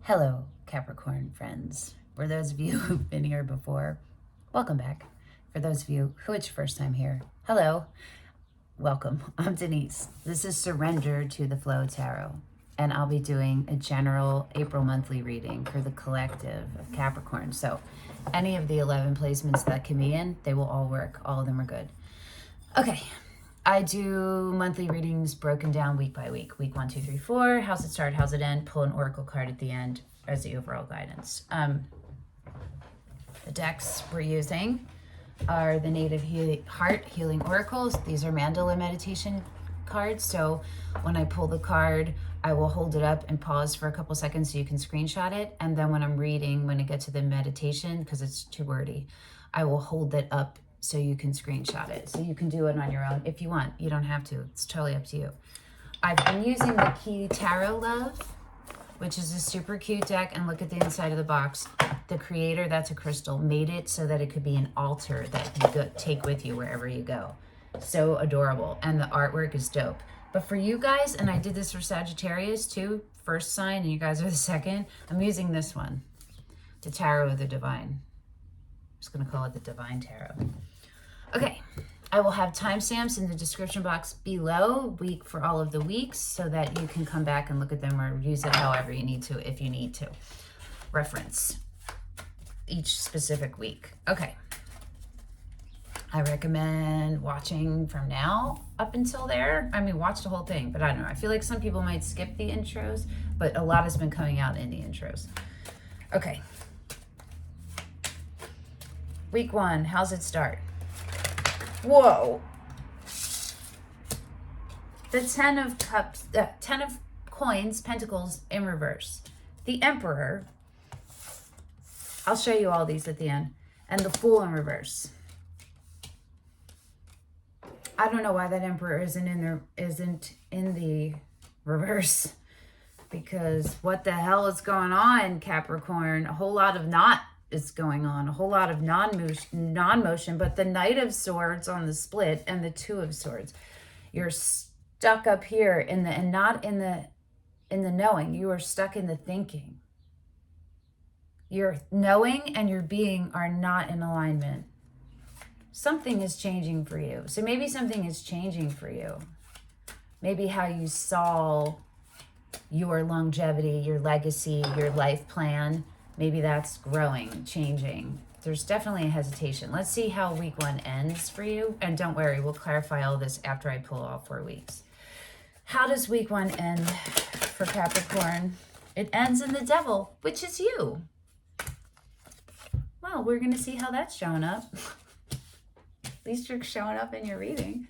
Hello, Capricorn friends. For those of you who've been here before, welcome back. For those of you who it's your first time here, hello, welcome. I'm Denise. This is Surrender to the Flow Tarot, and I'll be doing a general April monthly reading for the collective of Capricorn. So any of the 11 placements that can be in, they will all work. All of them are good. Okay. I do monthly readings broken down week by week. Week 1, 2, 3, 4. How's it start? How's it end? Pull an oracle card at the end as the overall guidance. The decks we're using are the Native Heart Healing Oracles. These are mandala meditation cards. So when I pull the card, I will hold it up and pause for a couple seconds so you can screenshot it. And then when I'm reading, when I get to the meditation, because it's too wordy, I will hold it up so you can screenshot it. So you can do it on your own if you want. You don't have to. It's totally up to you. I've been using the Key Tarot Love, which is a super cute deck. And look at the inside of the box. The creator, that's a crystal, made it so that it could be an altar that you take with you wherever you go. So adorable. And the artwork is dope. But for you guys, and I did this for Sagittarius too, first sign, and you guys are the second, I'm using this one, the Tarot of the Divine. I'm just going to call it the Divine Tarot. Okay, I will have timestamps in the description box below for all of the weeks so that you can come back and look at them or use it however you need to if you need to. Reference each specific week. Okay. I recommend watching from now up until there. I mean, watch the whole thing, but I don't know. I feel like some people might skip the intros, but a lot has been coming out in the intros. Okay. Week 1, how's it start? Whoa. The 10 of Cups, 10 of Coins, Pentacles in reverse. The Emperor. I'll show you all these at the end. And the Fool in reverse. I don't know why that Emperor isn't in the reverse. Because what the hell is going on, Capricorn? A whole lot of not is going on, a whole lot of non-motion, but the Knight of Swords on the split and the Two of Swords. You're stuck up here and not in the knowing. You are stuck in the thinking. Your knowing and your being are not in alignment. Something is changing for you. So maybe something is changing for you. Maybe how you saw your longevity, your legacy, your life plan. Maybe that's growing, changing. There's definitely a hesitation. Let's see how week 1 ends for you. And don't worry, we'll clarify all this after I pull all 4 weeks. How does week 1 end for Capricorn? It ends in the Devil, which is you. Well, we're going to see how that's showing up. At least you're showing up in your reading.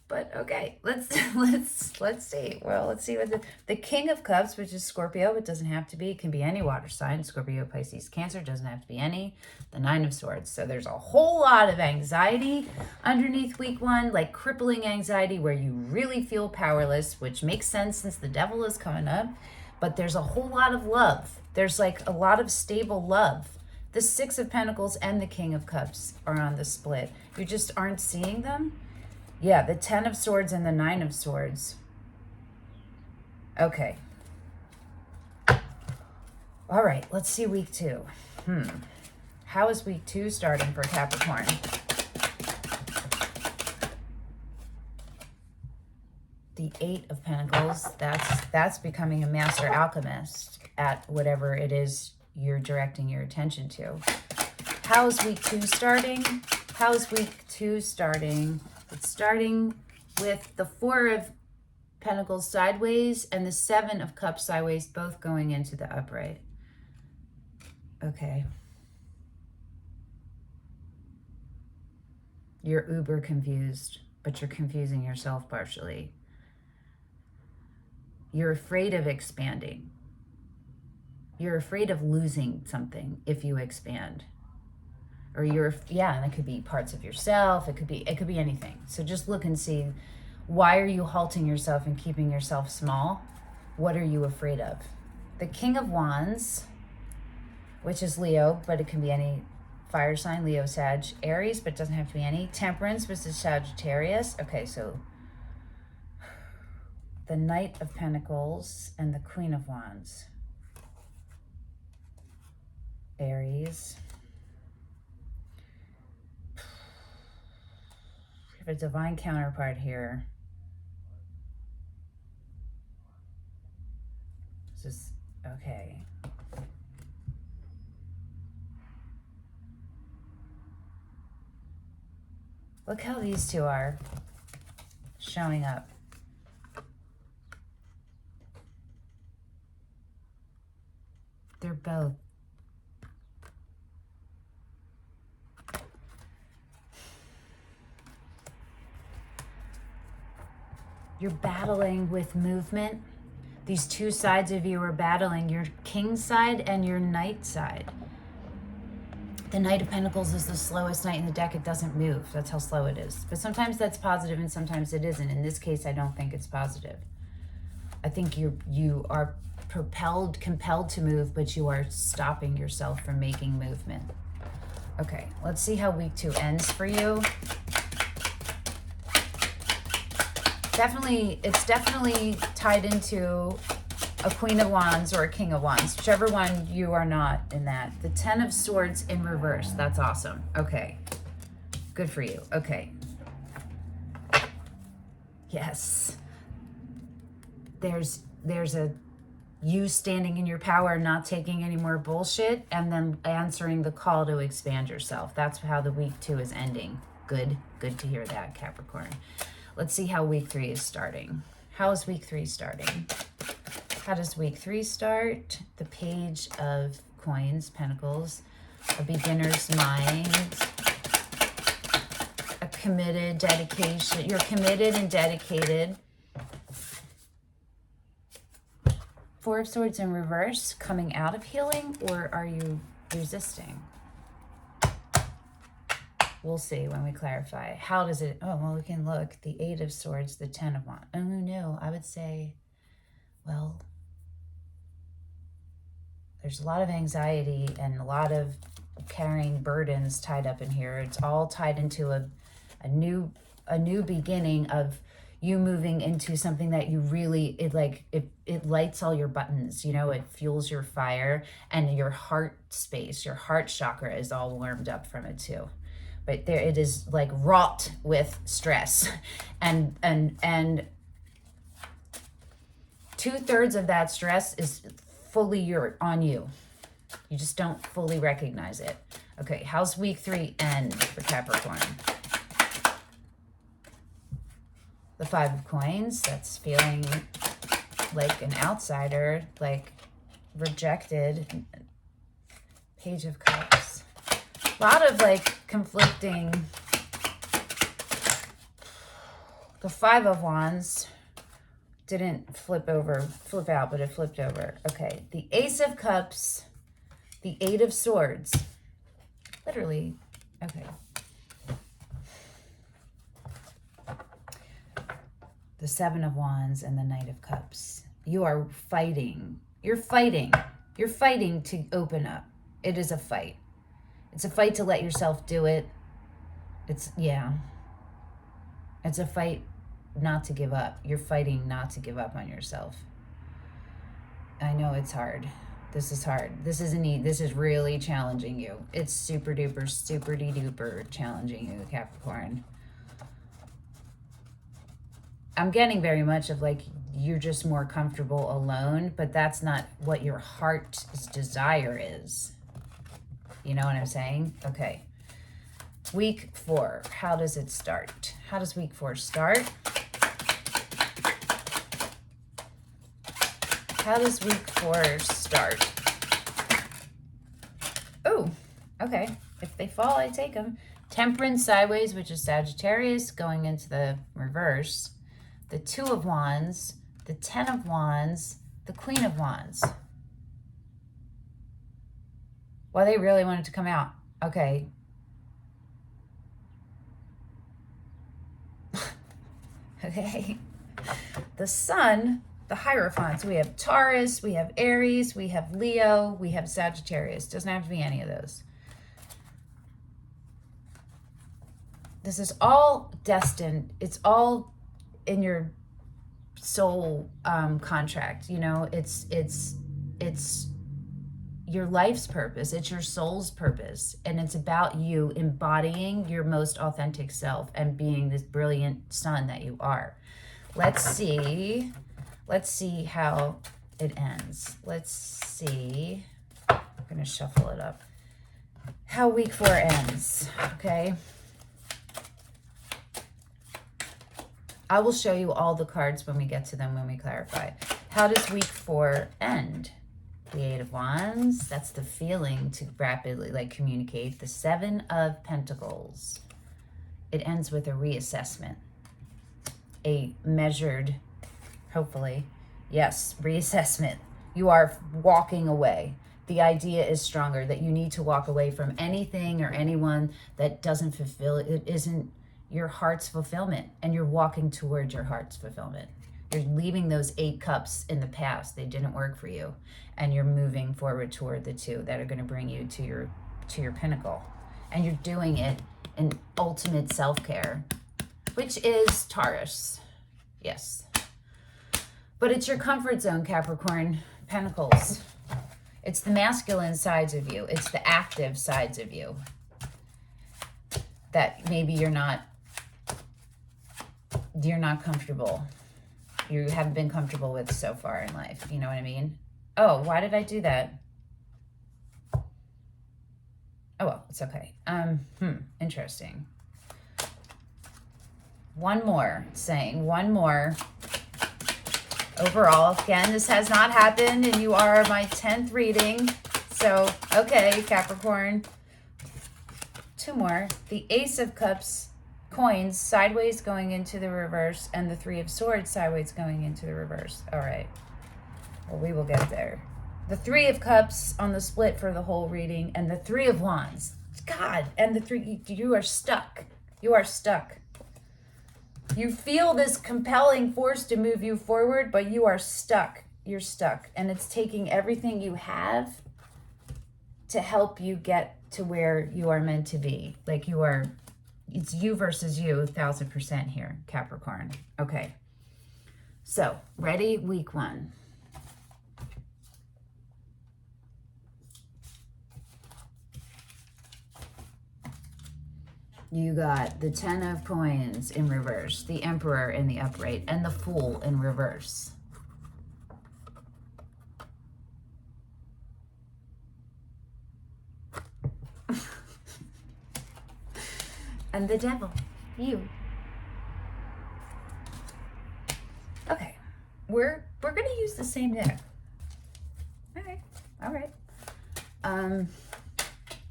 But okay, let's see. Well, let's see what the King of Cups, which is Scorpio, it doesn't have to be. It can be any water sign. Scorpio, Pisces, Cancer, doesn't have to be any. The 9 of Swords. So there's a whole lot of anxiety underneath week 1, like crippling anxiety where you really feel powerless, which makes sense since the Devil is coming up. But there's a whole lot of love. There's like a lot of stable love. The 6 of Pentacles and the King of Cups are on the split. You just aren't seeing them. Yeah, the 10 of Swords and the 9 of Swords. Okay. All right, let's see week 2. How is week 2 starting for Capricorn? The 8 of Pentacles, that's becoming a master alchemist at whatever it is you're directing your attention to. How is week 2 starting? How is week 2 starting? It's starting with the 4 of Pentacles sideways and the 7 of Cups sideways, both going into the upright. Okay. You're uber confused, but you're confusing yourself partially. You're afraid of expanding. You're afraid of losing something if you expand. Or and it could be parts of yourself. It could be anything. So just look and see, why are you halting yourself and keeping yourself small? What are you afraid of? The King of Wands, which is Leo, but it can be any fire sign, Leo, Sag, Aries, but it doesn't have to be any. Temperance, which is Sagittarius. Okay, so the Knight of Pentacles and the Queen of Wands. Aries. We have a divine counterpart here. This is, okay. Look how these two are showing up. They're both. You're battling with movement. These two sides of you are battling, your king side and your knight side. The Knight of Pentacles is the slowest knight in the deck. It doesn't move. That's how slow it is. But sometimes that's positive and sometimes it isn't. In this case, I don't think it's positive. I think you are compelled to move, but you are stopping yourself from making movement. Okay, let's see how week 2 ends for you. It's definitely tied into a Queen of Wands or a King of Wands, whichever one you are not in that. The 10 of Swords in reverse. That's awesome. Okay. Good for you. Okay. Yes. There's a you standing in your power, not taking any more bullshit, and then answering the call to expand yourself. That's how the week 2 is ending. Good to hear that, Capricorn. Let's see how week 3 is starting. How is week 3 starting? How does week 3 start? The Page of Coins, Pentacles, a beginner's mind, a committed dedication. You're committed and dedicated. 4 of Swords in reverse, coming out of healing, or are you resisting? We'll see when we clarify. How does it, oh, well, we can look. The 8 of Swords, the 10 of Wands. Oh, no, I would say, well, there's a lot of anxiety and a lot of carrying burdens tied up in here. It's all tied into a new beginning of you moving into something that you really, it lights all your buttons, you know, it fuels your fire, and your heart space, your heart chakra is all warmed up from it too. But there it is, like wrought with stress, and 2/3 of that stress is fully on you. You just don't fully recognize it. Okay, how's week 3 end for Capricorn? The 5 of Coins, that's feeling like an outsider, like rejected. Page of Cups. A lot of like conflicting. The 5 of Wands didn't flip out, but it flipped over. Okay, the Ace of Cups, the 8 of Swords. Literally, okay. The 7 of Wands and the Knight of Cups. You are fighting. You're fighting. You're fighting to open up. It is a fight. It's a fight to let yourself do it. It's a fight not to give up. You're fighting not to give up on yourself. I know it's hard. This is hard. This is really challenging you. It's super duper challenging you, Capricorn. I'm getting very much of like, you're just more comfortable alone, but that's not what your heart's desire is. You know what I'm saying? Okay. Week 4, how does it start? How does week 4 start? How does week 4 start? Oh, okay. If they fall, I take them. Temperance sideways, which is Sagittarius, going into the reverse. The 2 of Wands, the 10 of Wands, the Queen of Wands. Well, they really wanted to come out. Okay. Okay. The Sun, the Hierophants. We have Taurus, we have Aries, we have Leo, we have Sagittarius. Doesn't have to be any of those. This is all destined. It's all in your soul contract. You know, it's your life's purpose. It's your soul's purpose. And it's about you embodying your most authentic self and being this brilliant sun that you are. Let's see how it ends. Let's see. I'm going to shuffle it up. How week 4 ends, okay? I will show you all the cards when we get to them, when we clarify. How does week 4 end? The 8 of Wands, that's the feeling to rapidly communicate. The 7 of Pentacles, it ends with a reassessment, a measured, hopefully, yes, reassessment. You are walking away. The idea is stronger that you need to walk away from anything or anyone that doesn't fulfill, it isn't your heart's fulfillment, and you're walking towards your heart's fulfillment. You're leaving those 8 cups in the past. They didn't work for you. And you're moving forward toward the 2 that are going to bring you to your pinnacle. And you're doing it in ultimate self-care, which is Taurus. Yes. But it's your comfort zone, Capricorn. Pentacles. It's the masculine sides of you. It's the active sides of you that maybe you're not comfortable. You haven't been comfortable with so far in life. You know what I mean? Oh, why did I do that? Oh, well, it's okay. Interesting. One more. Overall, again, this has not happened, and you are my 10th reading. So, okay, Capricorn. 2 more. The Ace of Cups, coins, sideways going into the reverse, and the 3 of Swords, sideways going into the reverse. All right. Well, we will get there. The 3 of Cups on the split for the whole reading, and the 3 of Wands. God, and the 3, you are stuck. You are stuck. You feel this compelling force to move you forward, but you are stuck. You're stuck. And it's taking everything you have to help you get to where you are meant to be. Like you are, it's you versus you, 1000% here, Capricorn. Okay. So, ready? Week 1. You got the 10 of Coins in reverse, the Emperor in the upright, and the Fool in reverse. And the Devil, you. Okay, we're gonna use the same deck. All right.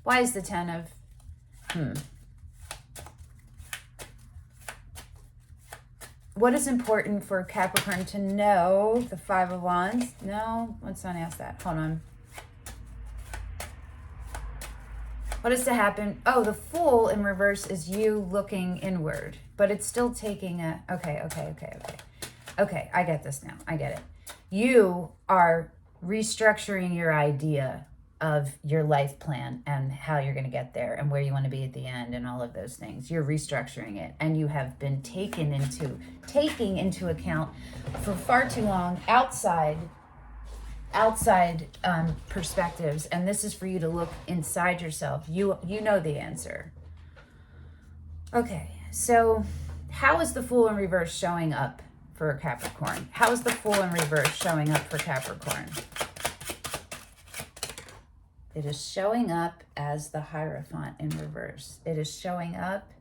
Why is the 10 of What is important for Capricorn to know? The 5 of Wands? No, let's not ask that. Hold on. What is to happen? Oh, the Fool in reverse is you looking inward, but it's still taking a... Okay. Okay, I get this now. I get it. You are restructuring your idea of your life plan and how you're going to get there and where you want to be at the end and all of those things. You're restructuring it, and you have been taking into account for far too long outside perspectives, and this is for you to look inside yourself. You know the answer. Okay, so how is the Fool in reverse showing up for Capricorn? How is the Fool in reverse showing up for Capricorn? It is showing up as the Hierophant in reverse. It is showing up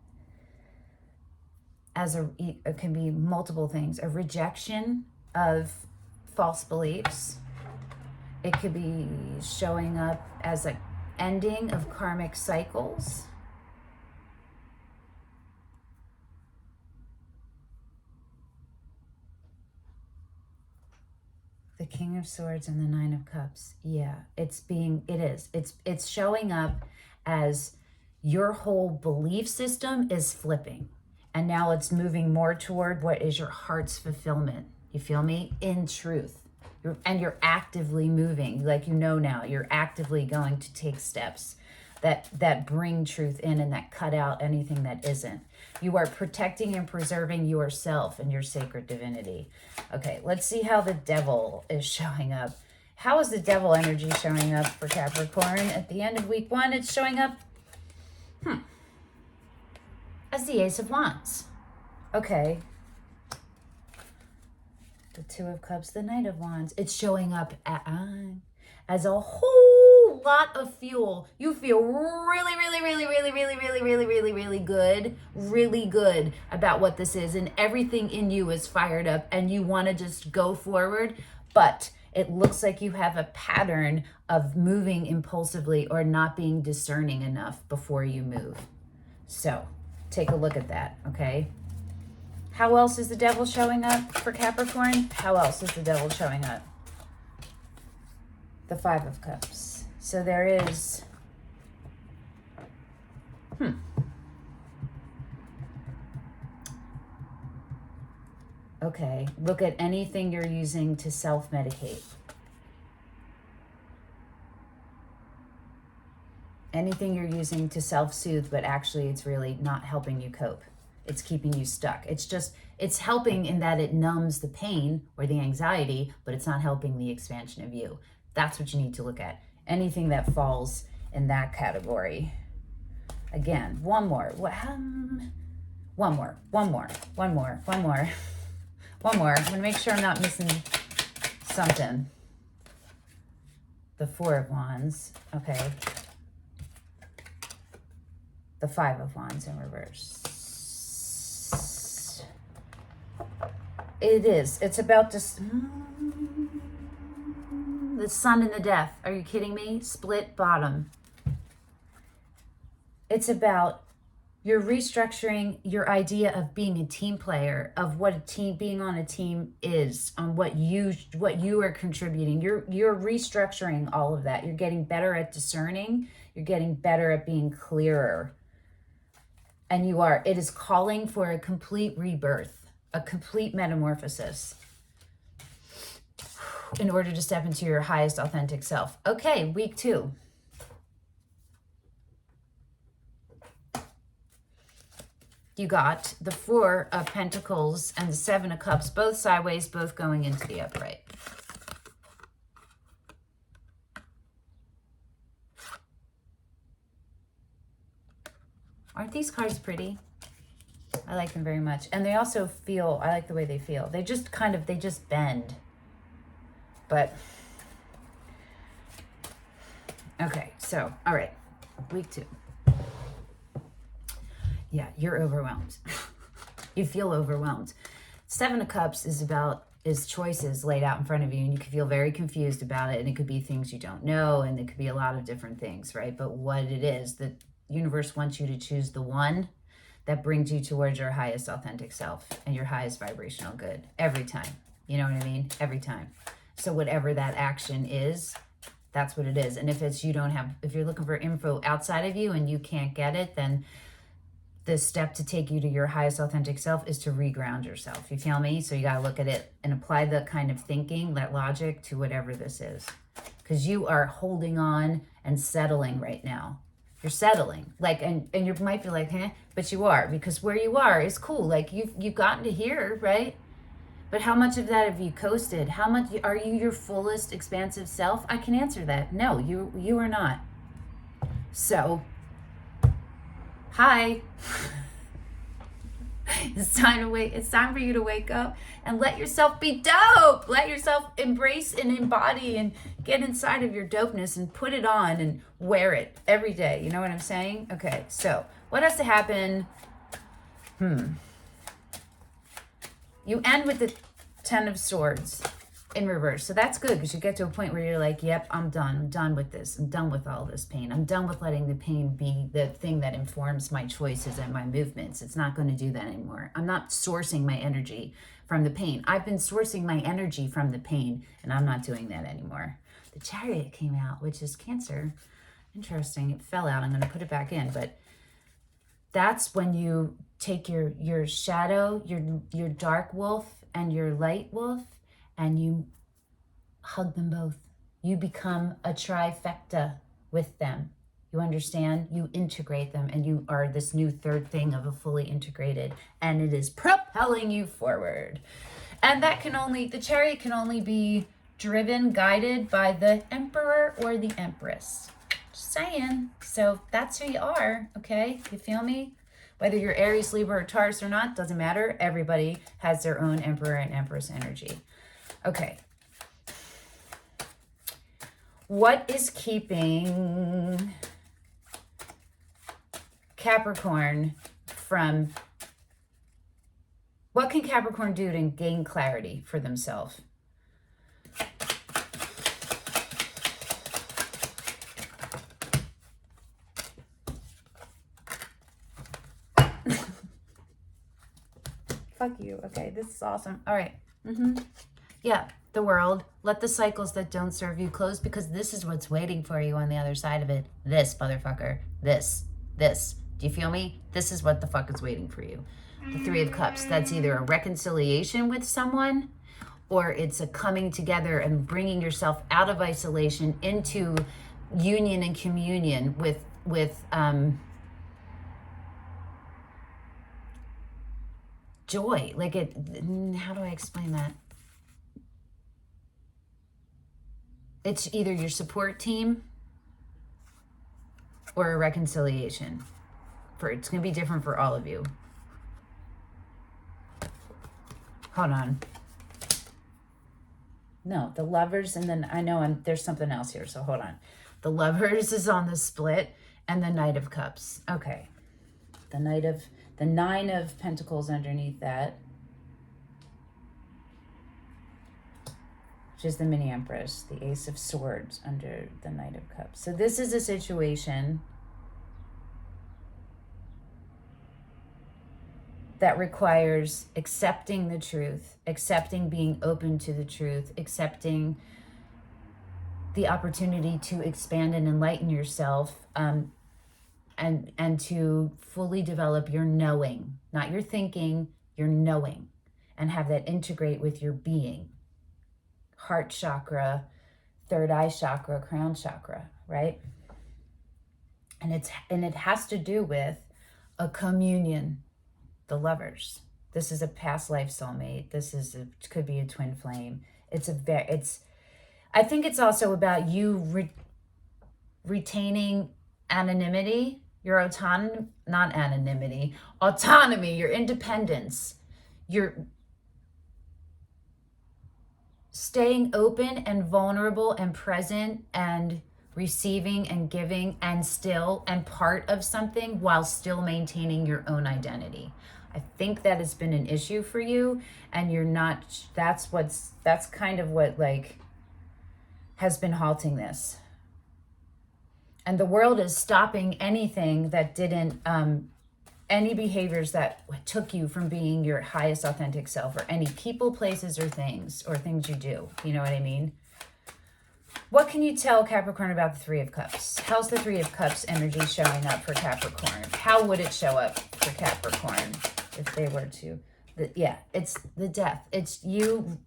as it can be multiple things. A rejection of false beliefs. It could be showing up as an ending of karmic cycles. The King of Swords and the 9 of Cups. Yeah, it's showing up as your whole belief system is flipping. And now it's moving more toward what is your heart's fulfillment. You feel me? In truth. You're actively moving. Like now, you're actively going to take steps that bring truth in and that cut out anything that isn't. You are protecting and preserving yourself and your sacred divinity. Okay, let's see how the Devil is showing up. How is the devil energy showing up for Capricorn? At the end of week 1, it's showing up as the Ace of Wands. Okay. The Two of Cups, the Knight of Wands. It's showing up as a whole lot of fuel. You feel really, really, really, really, really, really, really, really good about what this is. And everything in you is fired up and you want to just go forward. But it looks like you have a pattern of moving impulsively or not being discerning enough before you move. So take a look at that, okay? How else is the devil showing up for Capricorn? How else is the devil showing up? The Five of Cups. So there is, okay, look at anything you're using to self-medicate. Anything you're using to self-soothe, but actually it's really not helping you cope. It's keeping you stuck. It's helping in that it numbs the pain or the anxiety, but it's not helping the expansion of you. That's what you need to look at. Anything that falls in that category. Again, one more. I'm gonna make sure I'm not missing something. The Four of Wands, okay. The Five of Wands in reverse. It is. It's about this. The Sun and the Death. Are you kidding me? Split bottom. It's about you're restructuring your idea of being a team player, of what a team, being on a team is, on what you are contributing. You're restructuring all of that. You're getting better at discerning. You're getting better at being clearer. And it is calling for a complete rebirth, a complete metamorphosis in order to step into your highest authentic self. Okay, week 2. You got the Four of Pentacles and the Seven of Cups, both sideways, both going into the upright. Aren't these cards pretty? I like them very much. And they also feel, I like the way they feel. They just bend. But, okay, so, all right, week 2. Yeah, you're overwhelmed. You feel overwhelmed. Seven of Cups is choices laid out in front of you, and you can feel very confused about it, and it could be things you don't know, and it could be a lot of different things, right? But what it is, the universe wants you to choose the one that brings you towards your highest authentic self and your highest vibrational good every time. You know what I mean? Every time. So whatever that action is, that's what it is. And if you're looking for info outside of you and you can't get it, then the step to take you to your highest authentic self is to reground yourself. You feel me? So you got to look at it and apply the kind of thinking, that logic to whatever this is. Because you are holding on and settling right now. You're settling. And you might be like, but you are, because where you are is cool. Like you've gotten to here, right? But how much of that have you coasted? How much are you your fullest expansive self? I can answer that. No, you are not. So, hi. It's time for you to wake up and let yourself be dope. Let yourself embrace and embody and get inside of your dopeness and put it on and wear it every day. You know what I'm saying? Okay, so what has to happen? You end with the Ten of Swords in reverse. So that's good, because you get to a point where you're like, yep, I'm done. I'm done with this. I'm done with all this pain. I'm done with letting the pain be the thing that informs my choices and my movements. It's not going to do that anymore. I'm not sourcing my energy from the pain. I've been sourcing my energy from the pain, and I'm not doing that anymore. The Chariot came out, which is Cancer. Interesting. It fell out. I'm going to put it back in, but that's when you take your shadow, your dark wolf and your light wolf, and you hug them both. You become a trifecta with them. You understand? You integrate them, and you are this new third thing of a fully integrated, and it is propelling you forward. And the Chariot can only be driven, guided by the Emperor or the Empress. Just saying. So that's who you are, okay? You feel me? Whether you're Aries, Libra, or Taurus or not, doesn't matter. Everybody has their own Emperor and Empress energy. Okay. What is keeping Capricorn from... What can Capricorn do to gain clarity for themselves? Fuck you. Okay, this is awesome. All right. Yeah, the world. Let the cycles that don't serve you close, because this is what's waiting for you on the other side of it. This, motherfucker. This. Do you feel me? This is what the fuck is waiting for you. The Three of Cups. That's either a reconciliation with someone, or it's a coming together and bringing yourself out of isolation into union and communion with joy. Like it, how do I explain that? It's either your support team or a reconciliation. It's going to be different for all of you. Hold on. No, the Lovers, and then I know there's something else here, so hold on. The Lovers is on the split, and the Knight of Cups. Okay. The Nine of Pentacles underneath that, which is the Mini Empress, the Ace of Swords under the Knight of Cups. So this is a situation that requires accepting the truth, accepting being open to the truth, accepting the opportunity to expand and enlighten yourself, and to fully develop your knowing, not your thinking, your knowing, and have that integrate with your being. Heart chakra, third eye chakra, crown chakra, right? And it has to do with a communion, the Lovers. This is a past life soulmate. Could be a twin flame. I think it's also about you retaining anonymity, your autonomy, not anonymity, autonomy, your independence, your staying open and vulnerable and present and receiving and giving and part of something while still maintaining your own identity. I think that has been an issue for you, and you're not, that's kind of what like has been halting this. And the world is stopping anything that didn't, any behaviors that took you from being your highest authentic self, or any people, places, or things you do. You know what I mean? What can you tell Capricorn about the Three of Cups? How's the Three of Cups energy showing up for Capricorn? How would it show up for Capricorn if they were to? It's the death. It's you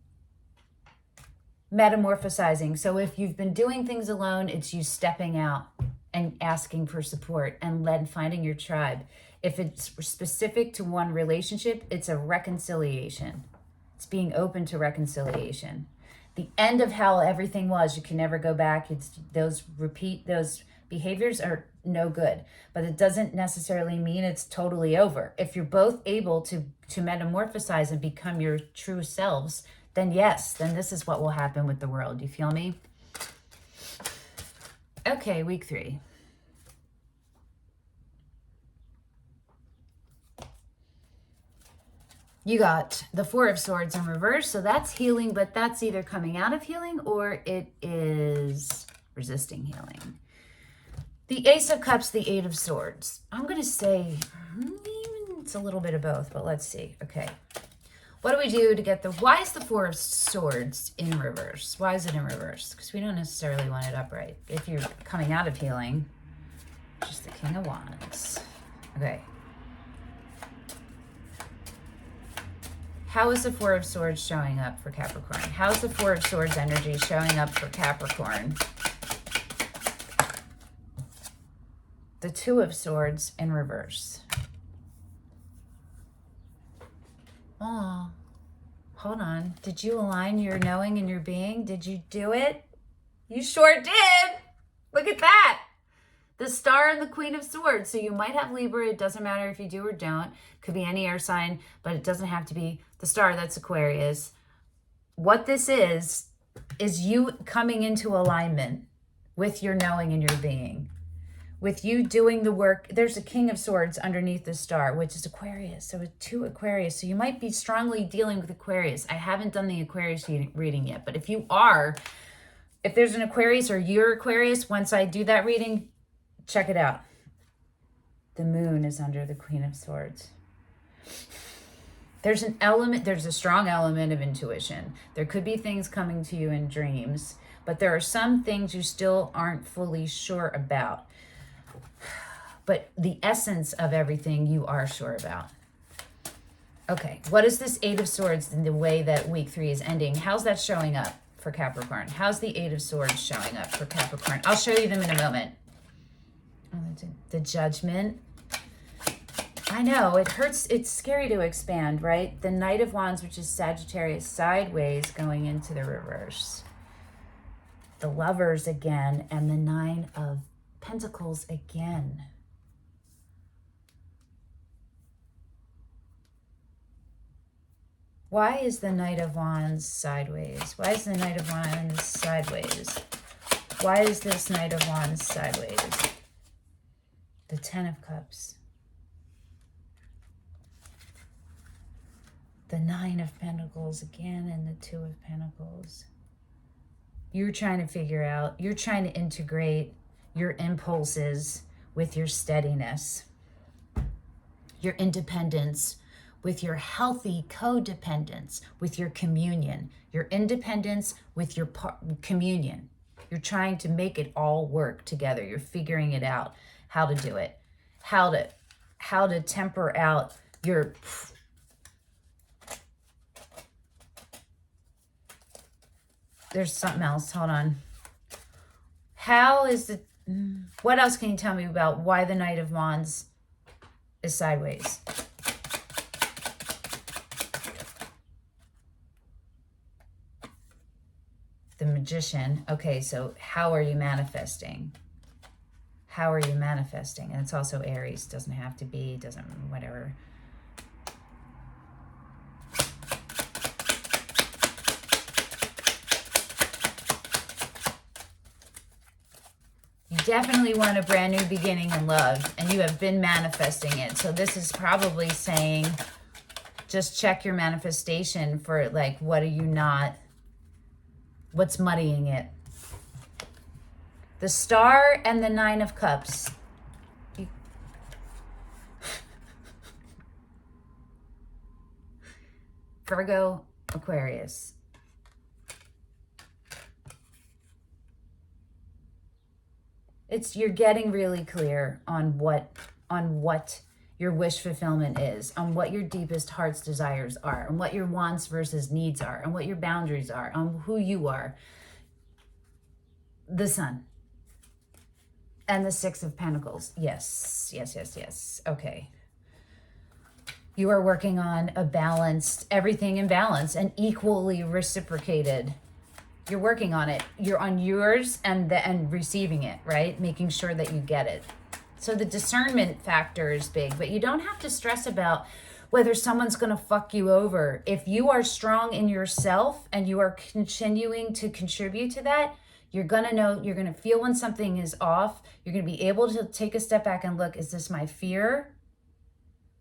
metamorphosizing. So if you've been doing things alone, it's you stepping out and asking for support and finding your tribe. If it's specific to one relationship, it's a reconciliation. It's being open to reconciliation. The end of how everything was, you can never go back. Those behaviors are no good, but it doesn't necessarily mean it's totally over. If you're both able to metamorphosize and become your true selves, then yes, then this is what will happen with the world. You feel me? Okay, week 3. You got the Four of Swords in reverse, so that's healing, but that's either coming out of healing or it is resisting healing. The Ace of Cups, the Eight of Swords. I'm going to say it's a little bit of both, but let's see. Okay. What do we do to get why is the Four of Swords in reverse? Why is it in reverse? Because we don't necessarily want it upright. If you're coming out of healing, just the King of Wands. Okay. How is the Four of Swords showing up for Capricorn? How's the Four of Swords energy showing up for Capricorn? The Two of Swords in reverse. Oh, Hold on. Did you align your knowing and your being? Did you do it? You sure did. Look at that. The Star and the Queen of Swords. So you might have Libra. It doesn't matter if you do or don't. Could be any air sign, but it doesn't have to be the Star. That's Aquarius. What this is you coming into alignment with your knowing and your being. With you doing the work. There's a King of Swords underneath the Star, which is Aquarius. So it's 2 Aquarius. So you might be strongly dealing with Aquarius. I haven't done the Aquarius reading yet, but if you are, if there's an Aquarius or you're Aquarius, once I do that reading, check it out. The Moon is under the Queen of Swords. There's a strong element of intuition. There could be things coming to you in dreams, but there are some things you still aren't fully sure about. But the essence of everything you are sure about. Okay, what is this 8 of Swords in the way that week 3 is ending? How's that showing up for Capricorn? How's the 8 of Swords showing up for Capricorn? I'll show you them in a moment. The Judgment. I know, it hurts. It's scary to expand, right? The Knight of Wands, which is Sagittarius sideways going into the reverse. The Lovers again, and the 9 of Pentacles again. Why is the Knight of Wands sideways? Why is the Knight of Wands sideways? Why is this Knight of Wands sideways? The 10 of Cups. The 9 of Pentacles again, and the 2 of Pentacles. You're trying to figure out, you're trying to integrate your impulses with your steadiness, your independence with your healthy codependence, with your communion, your independence with your communion. You're trying to make it all work together. You're figuring it out, how to do it, how to temper out your... There's something else. Hold on. How is the... What else can you tell me about why the Knight of Wands is sideways? The Magician. Okay, so how are you manifesting? How are you manifesting? And it's also Aries. Doesn't have to be, doesn't, whatever. You definitely want a brand new beginning in love, and you have been manifesting it. So this is probably saying, just check your manifestation for, like, what are you not, what's muddying it? The Star and the 9 of Cups. Virgo, Aquarius. You're getting really clear on what your wish fulfillment is, on what your deepest heart's desires are, on what your wants versus needs are, on what your boundaries are, on who you are. The Sun. And the 6 of Pentacles. Yes, yes, yes, yes. Okay. You are working on a balanced, everything in balance and equally reciprocated. You're working on it. You're on yours and receiving it, right? Making sure that you get it. So the discernment factor is big, but you don't have to stress about whether someone's going to fuck you over. If you are strong in yourself and you are continuing to contribute to that, you're going to know, you're going to feel when something is off. You're going to be able to take a step back and look, is this my fear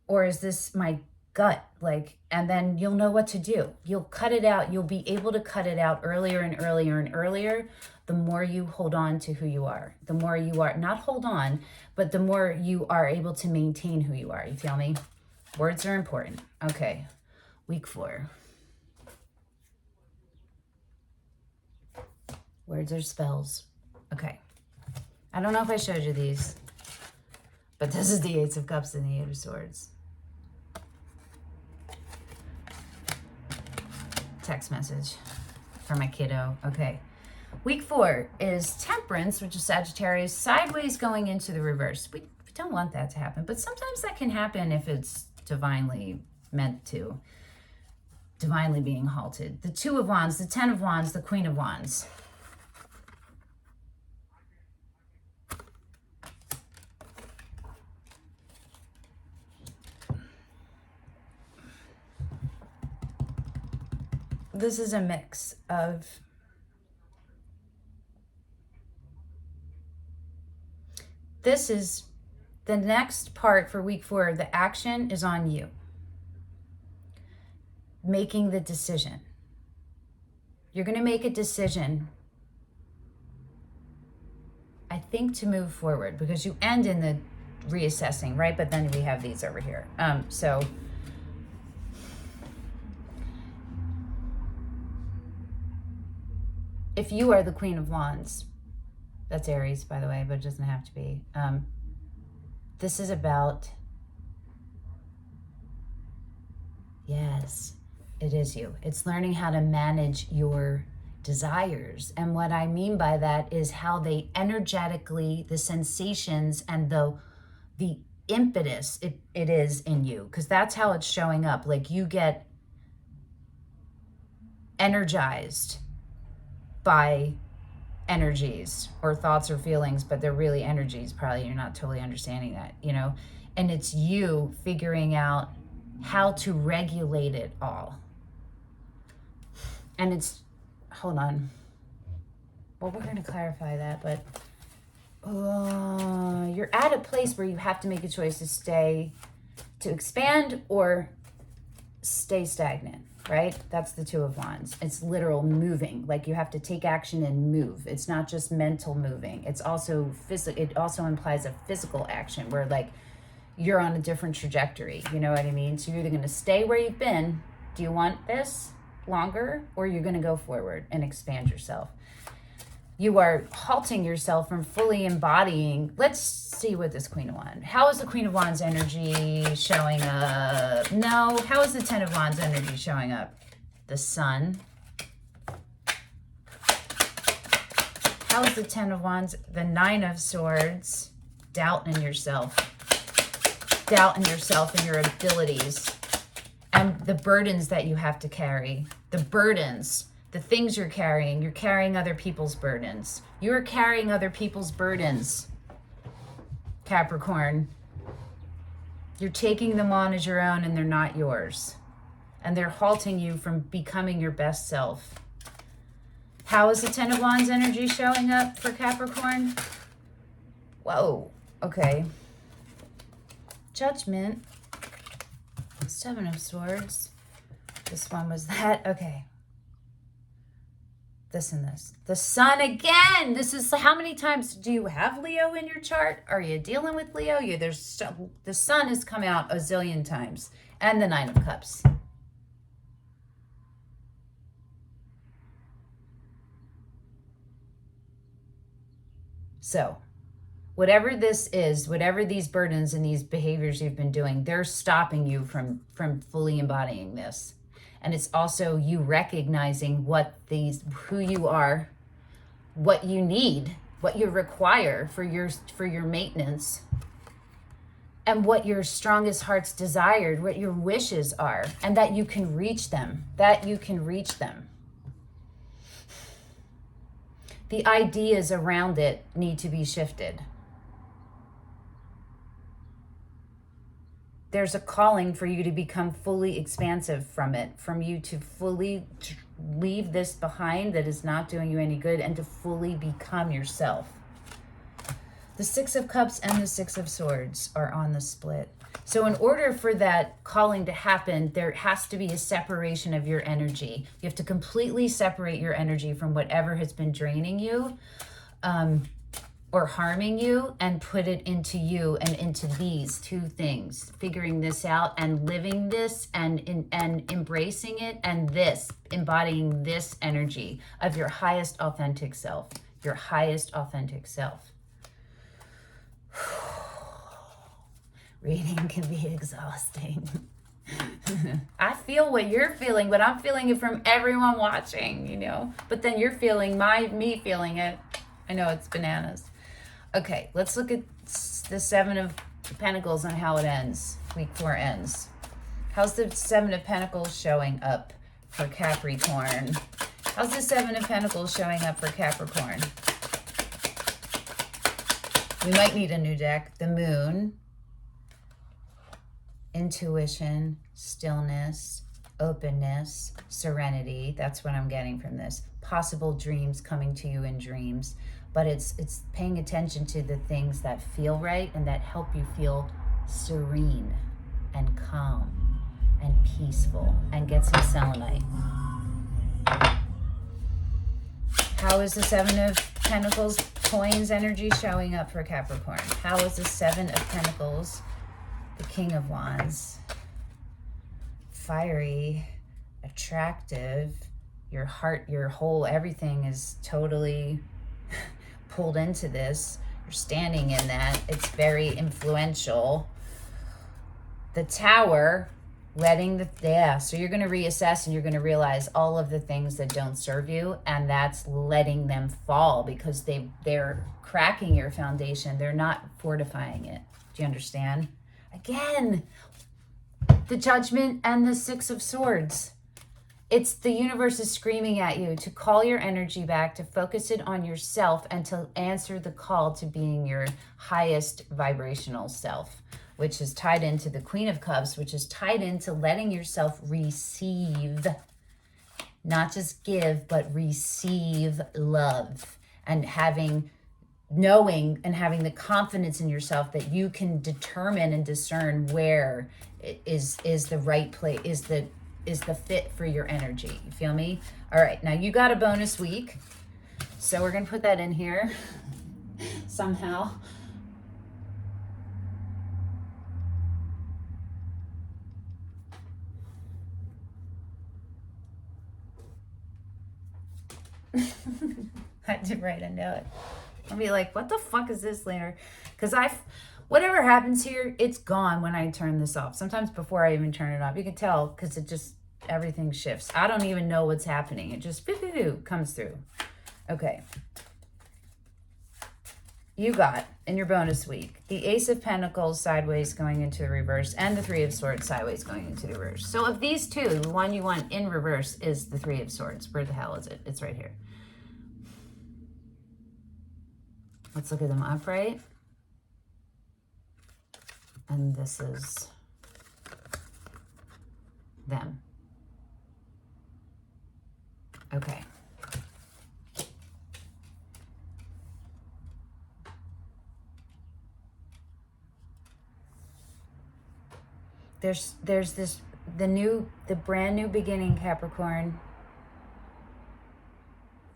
or is this my gut? Like, and then you'll know what to do. You'll cut it out. You'll be able to cut it out earlier and earlier and earlier. The more you hold on to who you are, the more you are, not hold on, but the more you are able to maintain who you are. You feel me? Words are important. Okay. Week 4. Words are spells. Okay. I don't know if I showed you these, but this is the 8 of Cups and the 8 of Swords. Text message for my kiddo. Okay. Week 4 is Temperance, which is Sagittarius, sideways going into the reverse. We don't want that to happen, but sometimes that can happen if it's divinely meant to. divinely being halted. The Two of Wands, the Ten of Wands, the Queen of Wands. This is a mix of this is the next part for week 4. The action is on you. Making the decision. You're going to make a decision, I think, to move forward, because you end in the reassessing, right? But then we have these over here. So if you are the Queen of Wands, that's Aries, by the way, but it doesn't have to be. This is about, yes, it is you. It's learning how to manage your desires. And what I mean by that is how they energetically, the sensations and the impetus it is in you, because that's how it's showing up. Like, you get energized by energies or thoughts or feelings, but they're really energies. Probably you're not totally understanding that, you know, and it's you figuring out how to regulate it all. And it's, hold on. Well, we're going to clarify that, but you're at a place where you have to make a choice to expand or stay stagnant. Right? That's the Two of Wands. It's literal moving. Like, you have to take action and move. It's not just mental moving. It's also physical. It also implies a physical action where, like, you're on a different trajectory. You know what I mean? So you're either going to stay where you've been. Do you want this longer? Or you're going to go forward and expand yourself. You are halting yourself from fully embodying. Let's see what this Queen of Wands. How is the Queen of Wands energy showing up? No. How is the Ten of Wands energy showing up? The Sun. How is the Ten of Wands? The Nine of Swords. Doubt in yourself. Doubt in yourself and your abilities. And the burdens that you have to carry. The burdens. The things you're carrying other people's burdens. You're carrying other people's burdens, Capricorn. You're taking them on as your own, and they're not yours. And they're halting you from becoming your best self. How is the Ten of Wands energy showing up for Capricorn? Whoa, okay. Judgment. Seven of Swords. This one was that, okay. This and this. The Sun again. This is, how many times do you have Leo in your chart? Are you dealing with Leo? The Sun has come out a zillion times. And the Nine of Cups. So, whatever this is, whatever these burdens and these behaviors you've been doing, they're stopping you from fully embodying this. And it's also you recognizing who you are, what you need, what you require for your maintenance, and what your strongest heart's desired, what your wishes are, and that you can reach them, The ideas around it need to be shifted. There's a calling for you to become fully expansive from it, from you to fully leave this behind that is not doing you any good, and to fully become yourself. The Six of Cups and the Six of Swords are on the split. So in order for that calling to happen, there has to be a separation of your energy. You have to completely separate your energy from whatever has been draining you, or harming you, and put it into you and into these two things, figuring this out and living this and embracing it, and this, embodying this energy of your highest authentic self, Reading can be exhausting. I feel what you're feeling, but I'm feeling it from everyone watching, you know, but then you're feeling me feeling it. I know, it's bananas. Okay, let's look at the Seven of Pentacles and how it ends. Week 4 ends. How's the Seven of Pentacles showing up for Capricorn? How's the Seven of Pentacles showing up for Capricorn? We might need a new deck. The Moon, intuition, stillness, openness, serenity. That's what I'm getting from this. Possible dreams coming to you in dreams. But it's paying attention to the things that feel right and that help you feel serene and calm and peaceful. And get some selenite. How is the Seven of Pentacles coins energy showing up for Capricorn? How is the Seven of Pentacles, the King of Wands, fiery, attractive, your heart, your whole everything is totally pulled into this. You're standing in that. It's very influential. The Tower, letting the, yeah, so you're going to reassess and you're going to realize all of the things that don't serve you, and that's letting them fall because they're cracking your foundation. They're not fortifying it. Do you understand? Again, the Judgment and the Six of Swords. It's the universe is screaming at you to call your energy back, to focus it on yourself, and to answer the call to being your highest vibrational self, which is tied into the Queen of Cups, which is tied into letting yourself receive, not just give, but receive love, and knowing and having the confidence in yourself that you can determine and discern where is the right place, is the fit for your energy. You feel me? All right, now you got a bonus week. So we're going to put that in here somehow. I did right, I know it. I'll be like, what the fuck is this later? Because whatever happens here, it's gone when I turn this off. Sometimes before I even turn it off, you can tell because it just, everything shifts. I don't even know what's happening. It just comes through. Okay. You got, in your bonus week, the Ace of Pentacles sideways going into the reverse and the Three of Swords sideways going into the reverse. So of these two, the one you want in reverse is the Three of Swords. Where the hell is it? It's right here. Let's look at them upright. And this is them. Okay. There's this, the brand new beginning, Capricorn.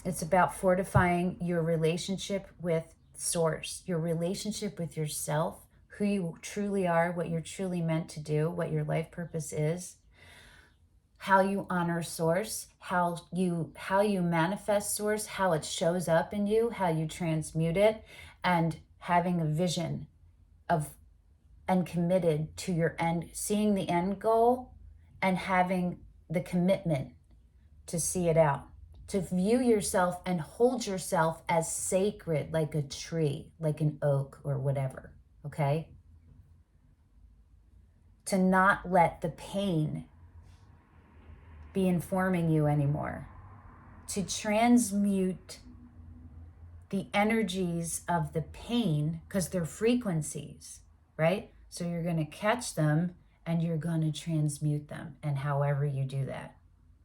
It's about fortifying your relationship with Source, your relationship with yourself, who you truly are, what you're truly meant to do, what your life purpose is, how you honor Source, how you manifest Source, how it shows up in you, how you transmute it, and having a vision of and committed to your end, seeing the end goal and having the commitment to see it out, to view yourself and hold yourself as sacred, like a tree, like an oak or whatever, okay? To not let the pain be informing you anymore. To transmute the energies of the pain, because they're frequencies, right? So you're going to catch them and you're going to transmute them. And however you do that,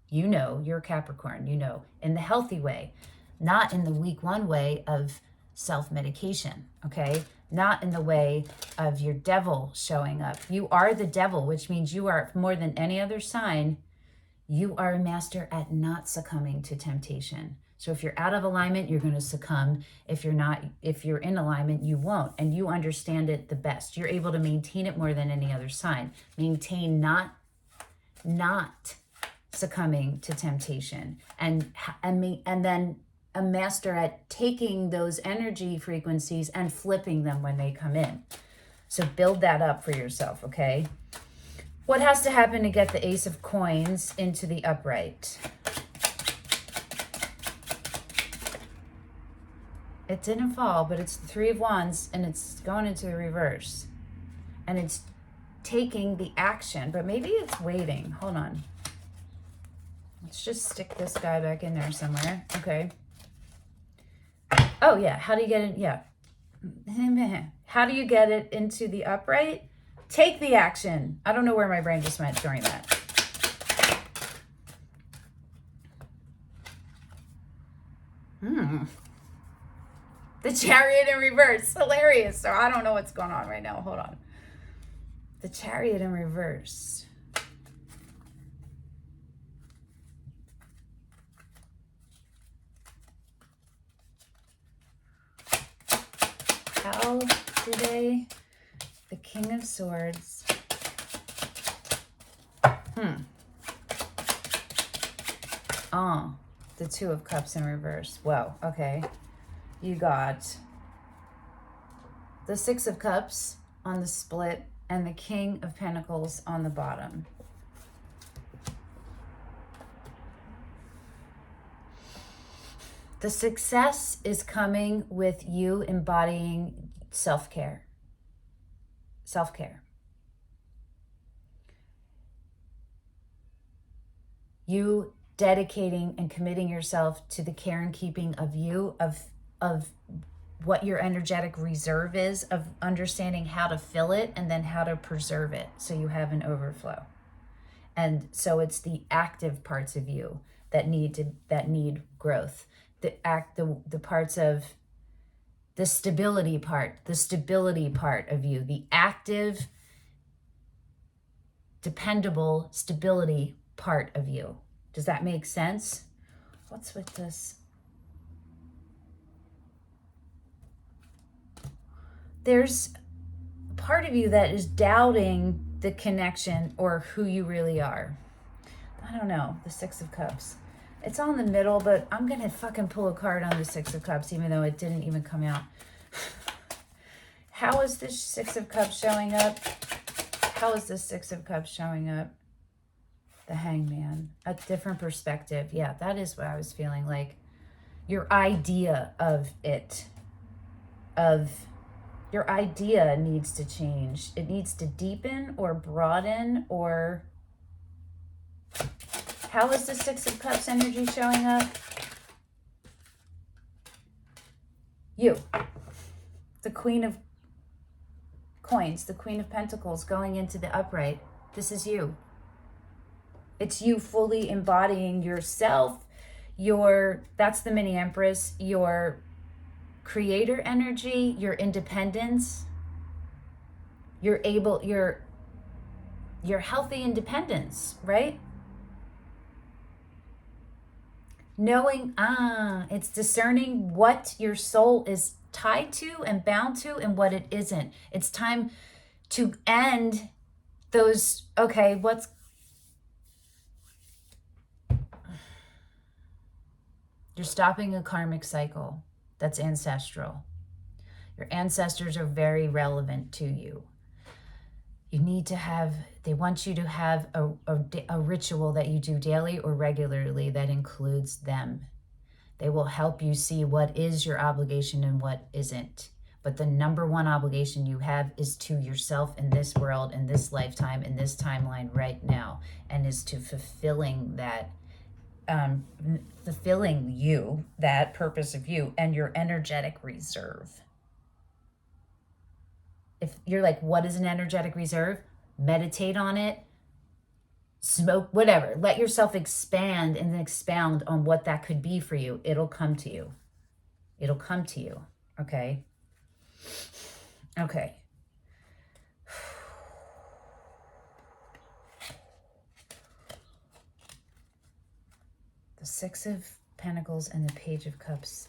you know, you're Capricorn, you know, in the healthy way, not in the week one way of self-medication, okay? Not in the way of your devil showing up. You are the devil, which means you are, more than any other sign, you are a master at not succumbing to temptation. So if you're out of alignment, you're going to succumb. If you're in alignment, you won't. And you understand it the best. You're able to maintain it more than any other sign. Maintain not succumbing to temptation. And then a master at taking those energy frequencies and flipping them when they come in. So build that up for yourself, okay? What has to happen to get the Ace of Coins into the upright? It didn't fall, but it's the Three of Wands and it's going into the reverse. And it's taking the action, but maybe it's waiting. Hold on. Let's just stick this guy back in there somewhere. Okay. Oh, yeah. How do you get it? Yeah. How do you get it into the upright? Take the action. I don't know where my brain just went during that. The Chariot in reverse. Hilarious. So I don't know what's going on right now. Hold on. The Chariot in reverse. How do they? The King of Swords. Oh, the Two of Cups in reverse. Whoa, okay. You got the Six of Cups on the split and the King of Pentacles on the bottom. The success is coming with you embodying self-care. Self-care. You dedicating and committing yourself to the care and keeping of you, of what your energetic reserve is, of understanding how to fill it and then how to preserve it so you have an overflow. And so it's the active parts of you that need growth. The parts of the stability part of you, the active, dependable stability part of you. Does that make sense? What's with this? There's a part of you that is doubting the connection or who you really are. I don't know. The Six of Cups. It's on the middle, but I'm going to fucking pull a card on the Six of Cups, even though it didn't even come out. How is this Six of Cups showing up? How is this Six of Cups showing up? The Hangman. A different perspective. Yeah, that is what I was feeling like. Your idea of it. Your idea needs to change. It needs to deepen or broaden or... How is the Six of Cups energy showing up? You. The Queen of Coins, the Queen of Pentacles going into the upright. This is you. It's you fully embodying yourself. That's the Mini Empress, your creator energy, your independence, your healthy independence, right? Knowing, it's discerning what your soul is tied to and bound to and what it isn't. It's time to end those, okay, you're stopping a karmic cycle that's ancestral. Your ancestors are very relevant to you. They want you to have a ritual that you do daily or regularly that includes them. They will help you see what is your obligation and what isn't. But the number one obligation you have is to yourself in this world, in this lifetime, in this timeline right now, and is to fulfilling you, that purpose of you and your energetic reserve. If you're like, what is an energetic reserve? Meditate on it, smoke, whatever. Let yourself expand and expound on what that could be for you. It'll come to you. It'll come to you. Okay? Okay. The Six of Pentacles and the Page of Cups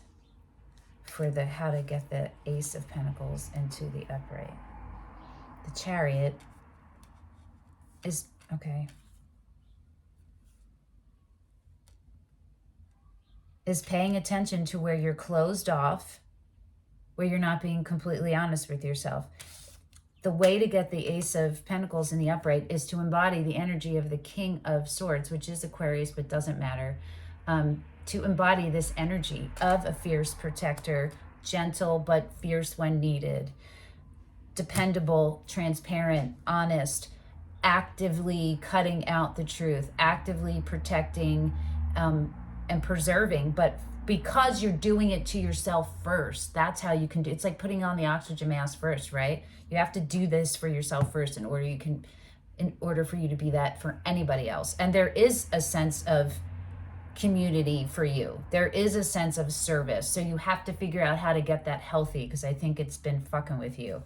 for how to get the Ace of Pentacles into the upright. The Chariot is, okay, is paying attention to where you're closed off, where you're not being completely honest with yourself. The way to get the Ace of Pentacles in the upright is to embody the energy of the King of Swords, which is Aquarius, but doesn't matter. To embody this energy of a fierce protector, gentle but fierce when needed, dependable, transparent, honest, actively cutting out the truth, actively protecting and preserving, but because you're doing it to yourself first, that's how you can do. It's like putting on the oxygen mask first, right? You have to do this for yourself first in order for you to be that for anybody else. And there is a sense of community for you. There is a sense of service. So you have to figure out how to get that healthy, because I think it's been fucking with you.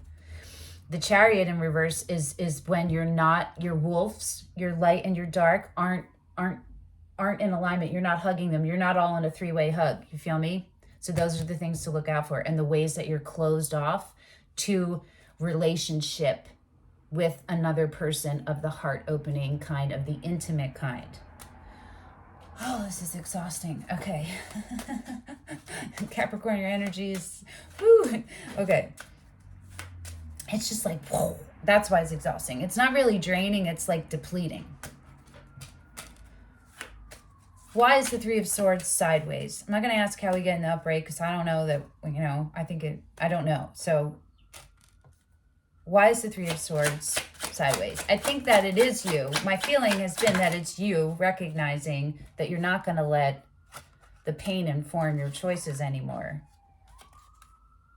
The Chariot in reverse is when you're not, your wolves, your light and your dark aren't in alignment. You're not hugging them. You're not all in a three-way hug. You feel me? So those are the things to look out for, and the ways that you're closed off to relationship with another person of the heart opening kind, of the intimate kind. Oh, this is exhausting. Okay. Capricorn, your energy is, woo. Okay. It's just like, whoa. That's why it's exhausting. It's not really draining. It's like depleting. Why is the Three of Swords sideways? I'm not going to ask how we get in the upright, because I don't know that, I don't know. So why is the Three of Swords sideways? I think that it is you. My feeling has been that it's you recognizing that you're not going to let the pain inform your choices anymore.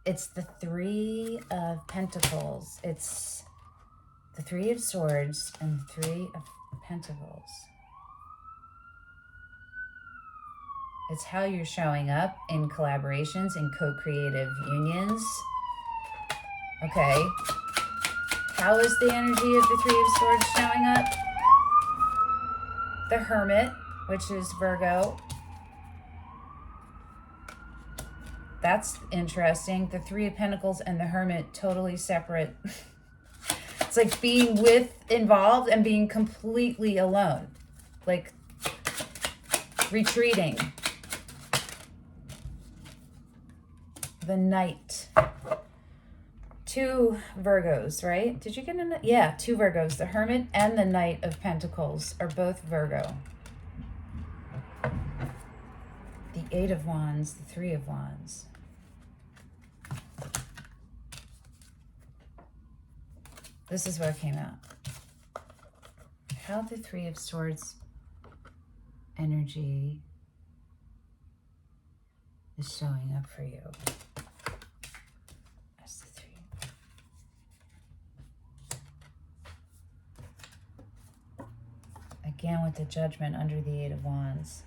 It's the Three of Pentacles. It's the Three of Swords and the Three of Pentacles. It's how you're showing up in collaborations and co-creative unions. Okay. How is the energy of the Three of Swords showing up? The Hermit, which is Virgo. That's interesting. The Three of Pentacles and the Hermit, totally separate. It's like being involved and being completely alone. Like retreating. The Knight. Two Virgos, right? Did you get in? Yeah, two Virgos. The Hermit and the Knight of Pentacles are both Virgo. The Eight of Wands, the Three of Wands. This is what came out. How the Three of Swords energy is showing up for you. That's the three. Again with the Judgment under the Eight of Wands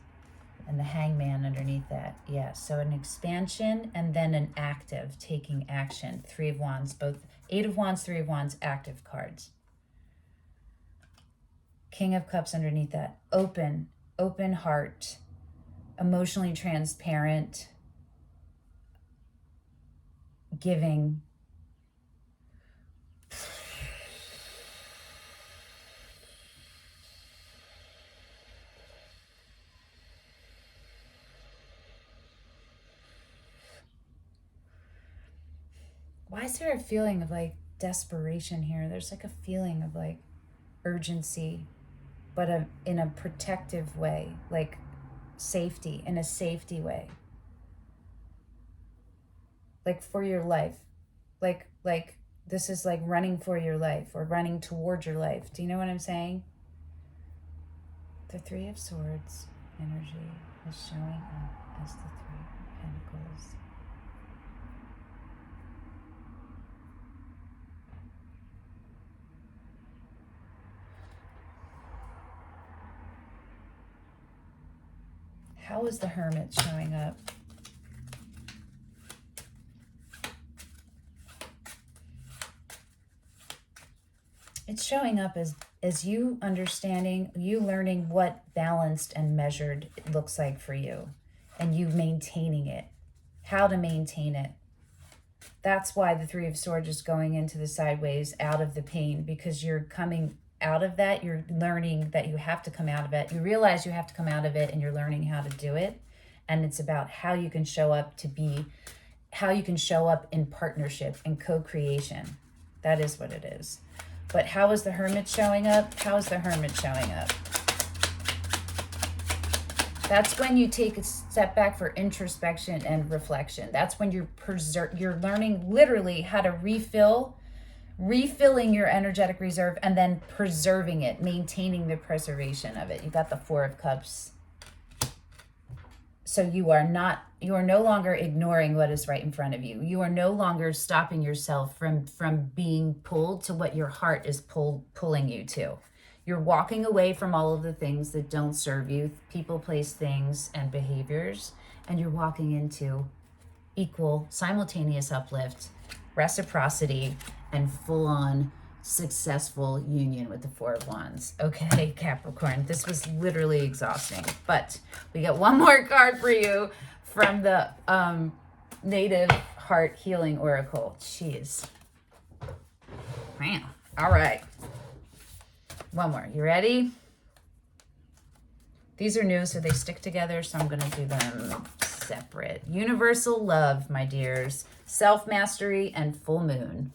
and the Hangman underneath that. Yeah, so an expansion and then an active, taking action. Three of Wands, both Eight of Wands, Three of Wands, active cards. King of Cups underneath that. Open heart, emotionally transparent, giving. Why is there a feeling of like desperation here? There's like a feeling of like urgency, but in a protective way, like safety, in a safety way. Like for your life. Like this is like running for your life or running toward your life. Do you know what I'm saying? The Three of Swords energy is showing up as the Three of Pentacles. How is the Hermit showing up? It's showing up as you understanding, you learning what balanced and measured it looks like for you, and you maintaining it, how to maintain it. That's why the Three of Swords is going into the sideways, out of the pain, because you're coming out of that. You're learning that you have to come out of it. You realize you have to come out of it, and you're learning how to do it. And it's about how you can show up in partnership and co-creation. That is what it is. But how is the Hermit showing up? How is the Hermit showing up? That's when you take a step back for introspection and reflection. That's when you're learning literally how to refilling your energetic reserve and then preserving it, maintaining the preservation of it. You got the Four of Cups So you are no longer ignoring what is right in front of you. You are no longer stopping yourself from being pulled to what your heart is pulling you to. You're walking away from all of the things that don't serve you, people, place, things, and behaviors, and you're walking into equal, simultaneous uplift, reciprocity, and full-on successful union with the Four of Wands. Okay, Capricorn, this was literally exhausting, but we got one more card for you from the Native Heart Healing Oracle. Jeez. Man. All right. One more. You ready? These are new, so they stick together, so I'm going to do them separate. Universal love, my dears. Self-mastery and full moon.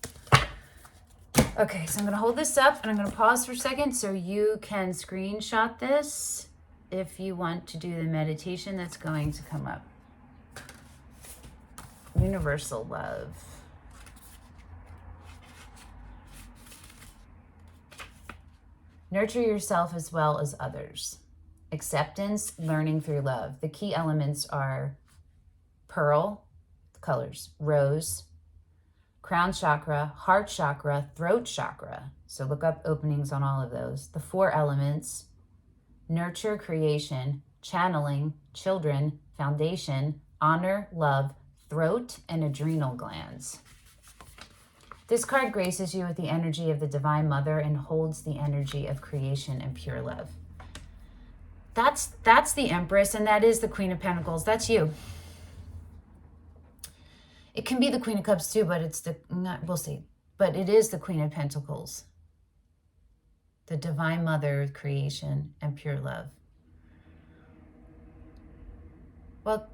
Okay, so I'm going to hold this up, and I'm going to pause for a second so you can screenshot this if you want to do the meditation that's going to come up. Universal love. Nurture yourself as well as others. Acceptance, learning through love. The key elements are pearl, colors, rose, crown chakra, heart chakra, throat chakra. So look up openings on all of those. The 4 elements: nurture, creation, channeling, children, foundation, honor, love, throat, and adrenal glands. This card graces you with the energy of the Divine Mother and holds the energy of creation and pure love. That's the Empress, and that is the Queen of Pentacles. That's you. It can be the Queen of Cups too, but we'll see. But it is the Queen of Pentacles. The Divine Mother of creation and pure love. Well,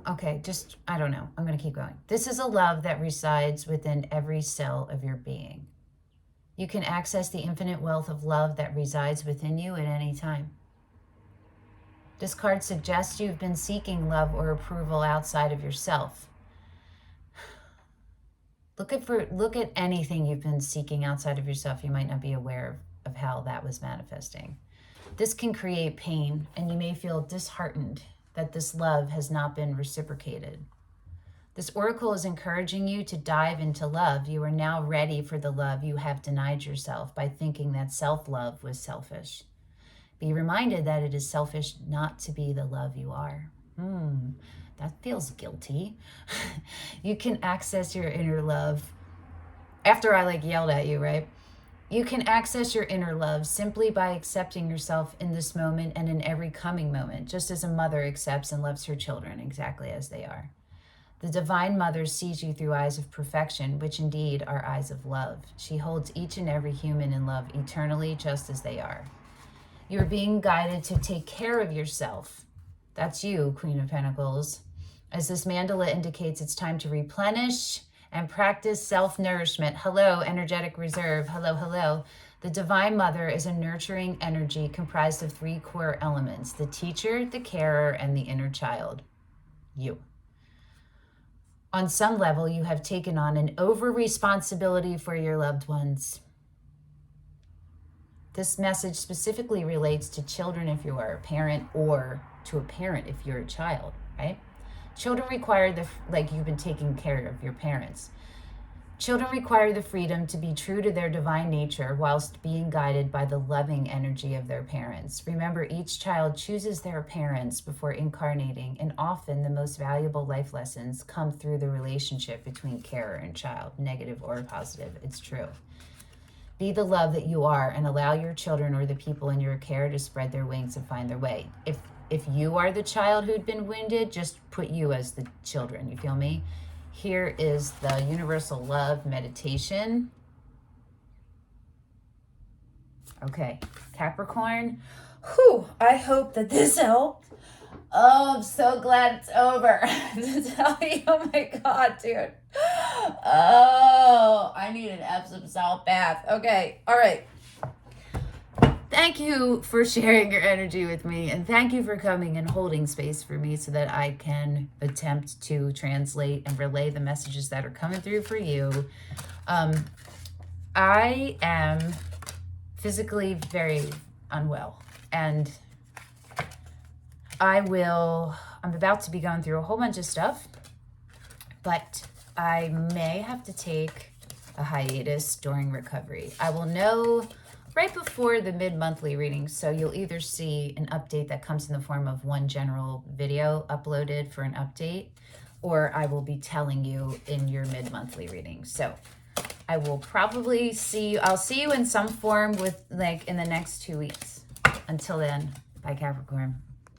okay, I don't know. I'm going to keep going. This is a love that resides within every cell of your being. You can access the infinite wealth of love that resides within you at any time. This card suggests you've been seeking love or approval outside of yourself. Look at anything you've been seeking outside of yourself. You might not be aware of how that was manifesting. This can create pain, and you may feel disheartened that this love has not been reciprocated. This oracle is encouraging you to dive into love. You are now ready for the love you have denied yourself by thinking that self-love was selfish. Be reminded that it is selfish not to be the love you are. That feels guilty. You can access your inner love. After I yelled at you, right? You can access your inner love simply by accepting yourself in this moment and in every coming moment, just as a mother accepts and loves her children exactly as they are. The Divine Mother sees you through eyes of perfection, which indeed are eyes of love. She holds each and every human in love eternally, just as they are. You're being guided to take care of yourself. That's you, Queen of Pentacles. As this mandala indicates, it's time to replenish and practice self-nourishment. Hello, energetic reserve. Hello, hello. The Divine Mother is a nurturing energy comprised of 3 core elements: the teacher, the carer, and the inner child. You. On some level, you have taken on an over-responsibility for your loved ones. This message specifically relates to children if you are a parent, or to a parent if you're a child, right? Children require you've been taking care of your parents. Children require the freedom to be true to their divine nature whilst being guided by the loving energy of their parents. Remember, each child chooses their parents before incarnating, and often the most valuable life lessons come through the relationship between carer and child, negative or positive. It's true. Be the love that you are and allow your children or the people in your care to spread their wings and find their way. If you are the child who'd been wounded, just put you as the children. You feel me? Here is the Universal Love meditation. Okay, Capricorn. Whew, I hope that this helped. Oh, I'm so glad it's over. To tell you, oh my God, dude. Oh, I need an Epsom salt bath. Okay, all right. Thank you for sharing your energy with me, and thank you for coming and holding space for me so that I can attempt to translate and relay the messages that are coming through for you. I am physically very unwell, and I'm I'm about to be going through a whole bunch of stuff, but I may have to take a hiatus during recovery. I will know right before the mid-monthly readings, so you'll either see an update that comes in the form of one general video uploaded for an update, or I will be telling you in your mid-monthly reading. So I will probably I'll see you in some form with like in the next 2 weeks. Until then, bye Capricorn.